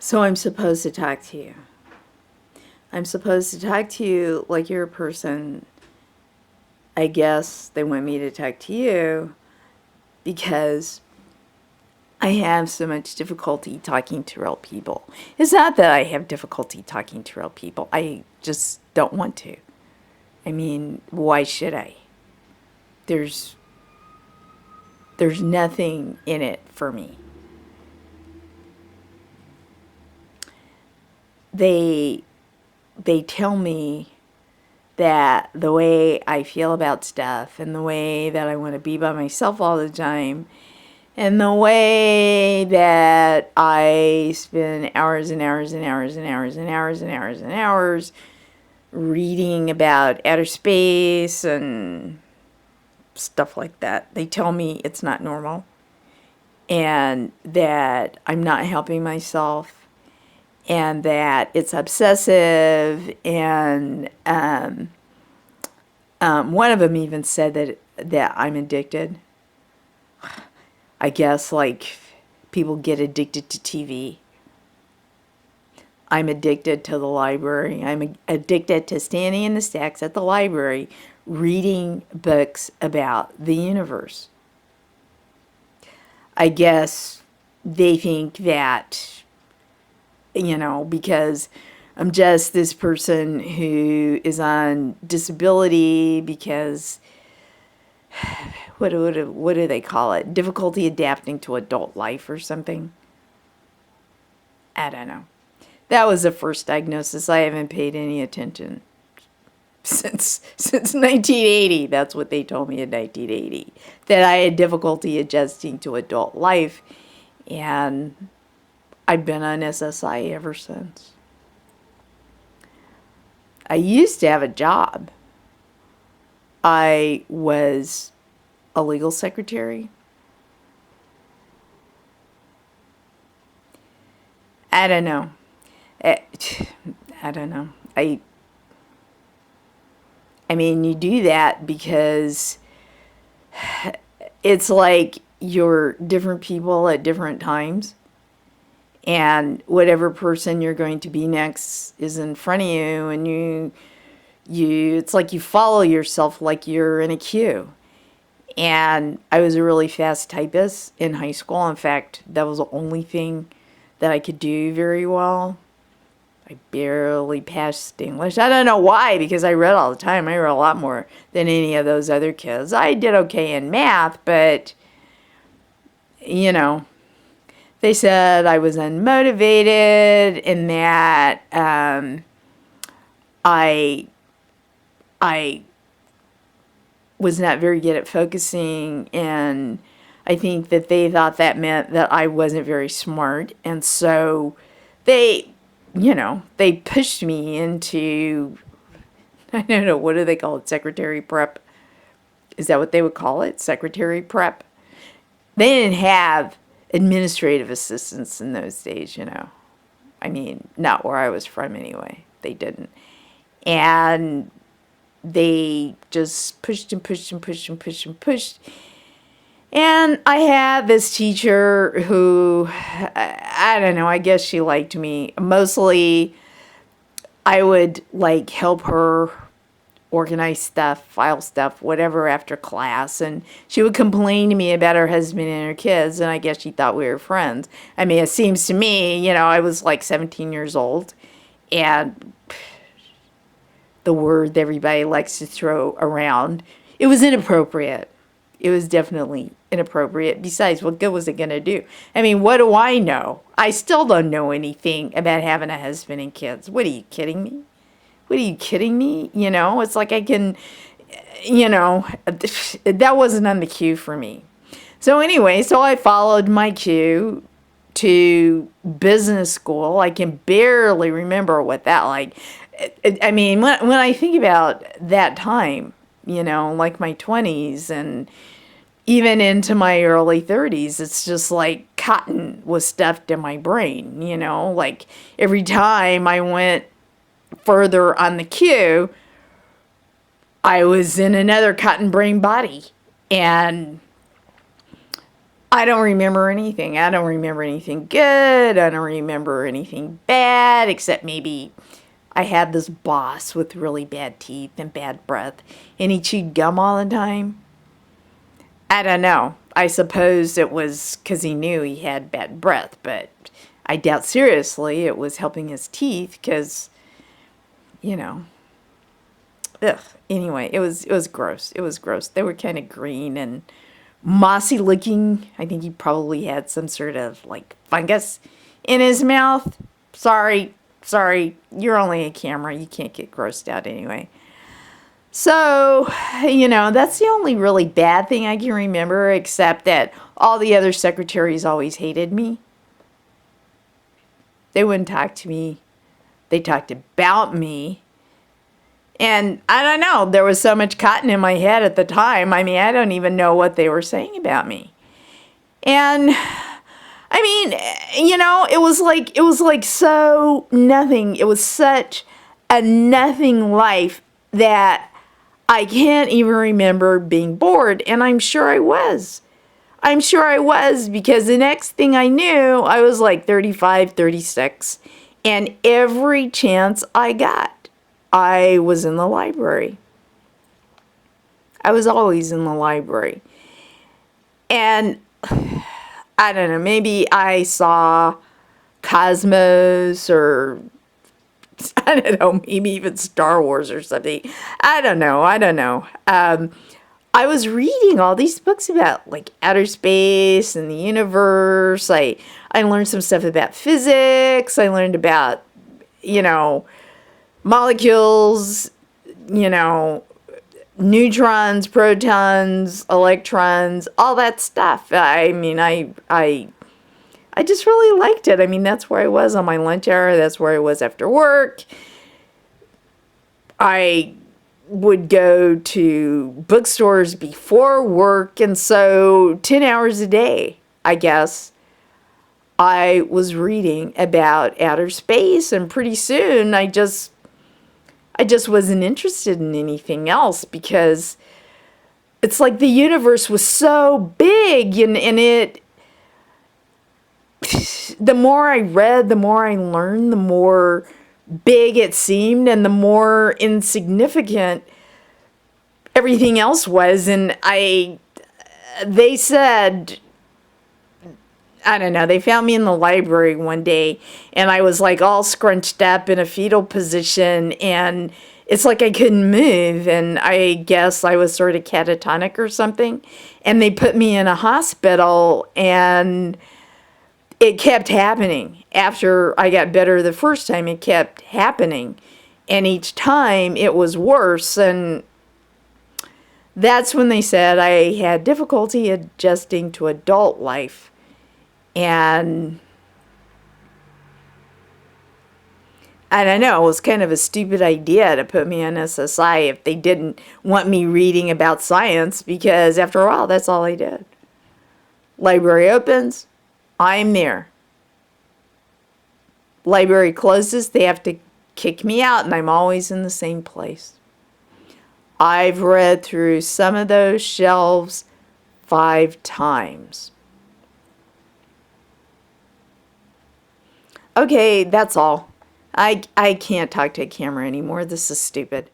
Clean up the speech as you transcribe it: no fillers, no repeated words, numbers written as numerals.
So I'm supposed to talk to you. I'm supposed to talk to you like you're a person. I guess they want me to talk to you because I have so much difficulty talking to real people. It's not that I have difficulty talking to real people. I just don't want to. I mean, why should I? There's nothing in it for me. They tell me that the way I feel about stuff and the way that I want to be by myself all the time and the way that I spend hours and hours and hours and hours and hours and hours and hours reading about outer space and stuff like that. They tell me it's not normal and that I'm not helping myself and that it's obsessive, and one of them even said that I'm addicted. I guess like people get addicted to TV. I'm addicted to the library. I'm addicted to standing in the stacks at the library reading books about the universe. I guess they think that, because I'm just this person who is on disability because, what do they call it? Difficulty adapting to adult life or something? I don't know. That was the first diagnosis. I haven't paid any attention since 1980. That's what they told me in 1980. That I had difficulty adjusting to adult life, and I've been on SSI ever since. I used to have a job. I was a legal secretary. I don't know. I don't know. I mean, you do that because it's like you're different people at different times. And whatever person you're going to be next is in front of you, and you it's like you follow yourself like you're in a queue. And I was a really fast typist in high school. In fact, that was the only thing that I could do very well. I barely passed English. I don't know why, because I read all the time. I read a lot more than any of those other kids. I did okay in math, but, they said I was unmotivated and that I was not very good at focusing, and I think that they thought that meant that I wasn't very smart, and so they pushed me into, I don't know, what do they call it, secretary prep? Is that what they would call it, secretary prep? They didn't have administrative assistants in those days, I mean, not where I was from anyway. They didn't. And they just pushed and pushed and pushed and pushed and pushed. And I had this teacher who, I don't know, I guess she liked me. Mostly, I would help her organize stuff, file stuff, whatever after class, and she would complain to me about her husband and her kids, and I guess she thought we were friends. I mean, it seems to me, I was 17 years old, and the word that everybody likes to throw around, it was inappropriate. It was definitely inappropriate. Besides, what good was it going to do? I mean, what do I know? I still don't know anything about having a husband and kids. What, are you kidding me? What, are you kidding me? It's like I can, that wasn't on the queue for me. So anyway, I followed my queue to business school. I can barely remember what that I mean, when I think about that time, like my 20s and even into my early 30s, it's just like cotton was stuffed in my brain, like every time I went further on the queue, I was in another cotton brain body. And I don't remember anything. I don't remember anything good. I don't remember anything bad, except maybe I had this boss with really bad teeth and bad breath, and he chewed gum all the time. I don't know. I suppose it was because he knew he had bad breath, but I doubt seriously it was helping his teeth because, you know, ugh. Anyway, it was gross. It was gross. They were kind of green and mossy looking. I think he probably had some sort of like fungus in his mouth. Sorry, you're only a camera. You can't get grossed out anyway. So, that's the only really bad thing I can remember, except that all the other secretaries always hated me. They wouldn't talk to me. They talked about me. And I don't know, there was so much cotton in my head at the time. I mean, I don't even know what they were saying about me. And I mean, it was like so nothing. It was such a nothing life that I can't even remember being bored. And I'm sure I was. I'm sure I was, because the next thing I knew, I was like 35, 36. And every chance I got, I was in the library. I was always in the library. And I don't know, maybe I saw Cosmos, or I don't know, maybe even Star Wars or something. I don't know. I was reading all these books about like outer space and the universe. I learned some stuff about physics. I learned about, molecules, neutrons, protons, electrons, all that stuff. I mean, I just really liked it. I mean, that's where I was on my lunch hour. That's where I was after work. I would go to bookstores before work, and so 10 hours a day, I guess, I was reading about outer space, and pretty soon I just wasn't interested in anything else, because it's like the universe was so big, and it, the more I read, the more I learned, the more big it seemed, and the more insignificant everything else was. And they said, I don't know, they found me in the library one day, and I was like all scrunched up in a fetal position, and it's like I couldn't move, and I guess I was sort of catatonic or something, and they put me in a hospital, and it kept happening. After I got better the first time, it kept happening, and each time it was worse. And that's when they said I had difficulty adjusting to adult life. And I don't know, it was kind of a stupid idea to put me on SSI if they didn't want me reading about science, because after a while, that's all I did. Library opens, I'm there. Library closes, they have to kick me out, and I'm always in the same place. I've read through some of those shelves 5 times. Okay, that's all. I can't talk to a camera anymore. This is stupid.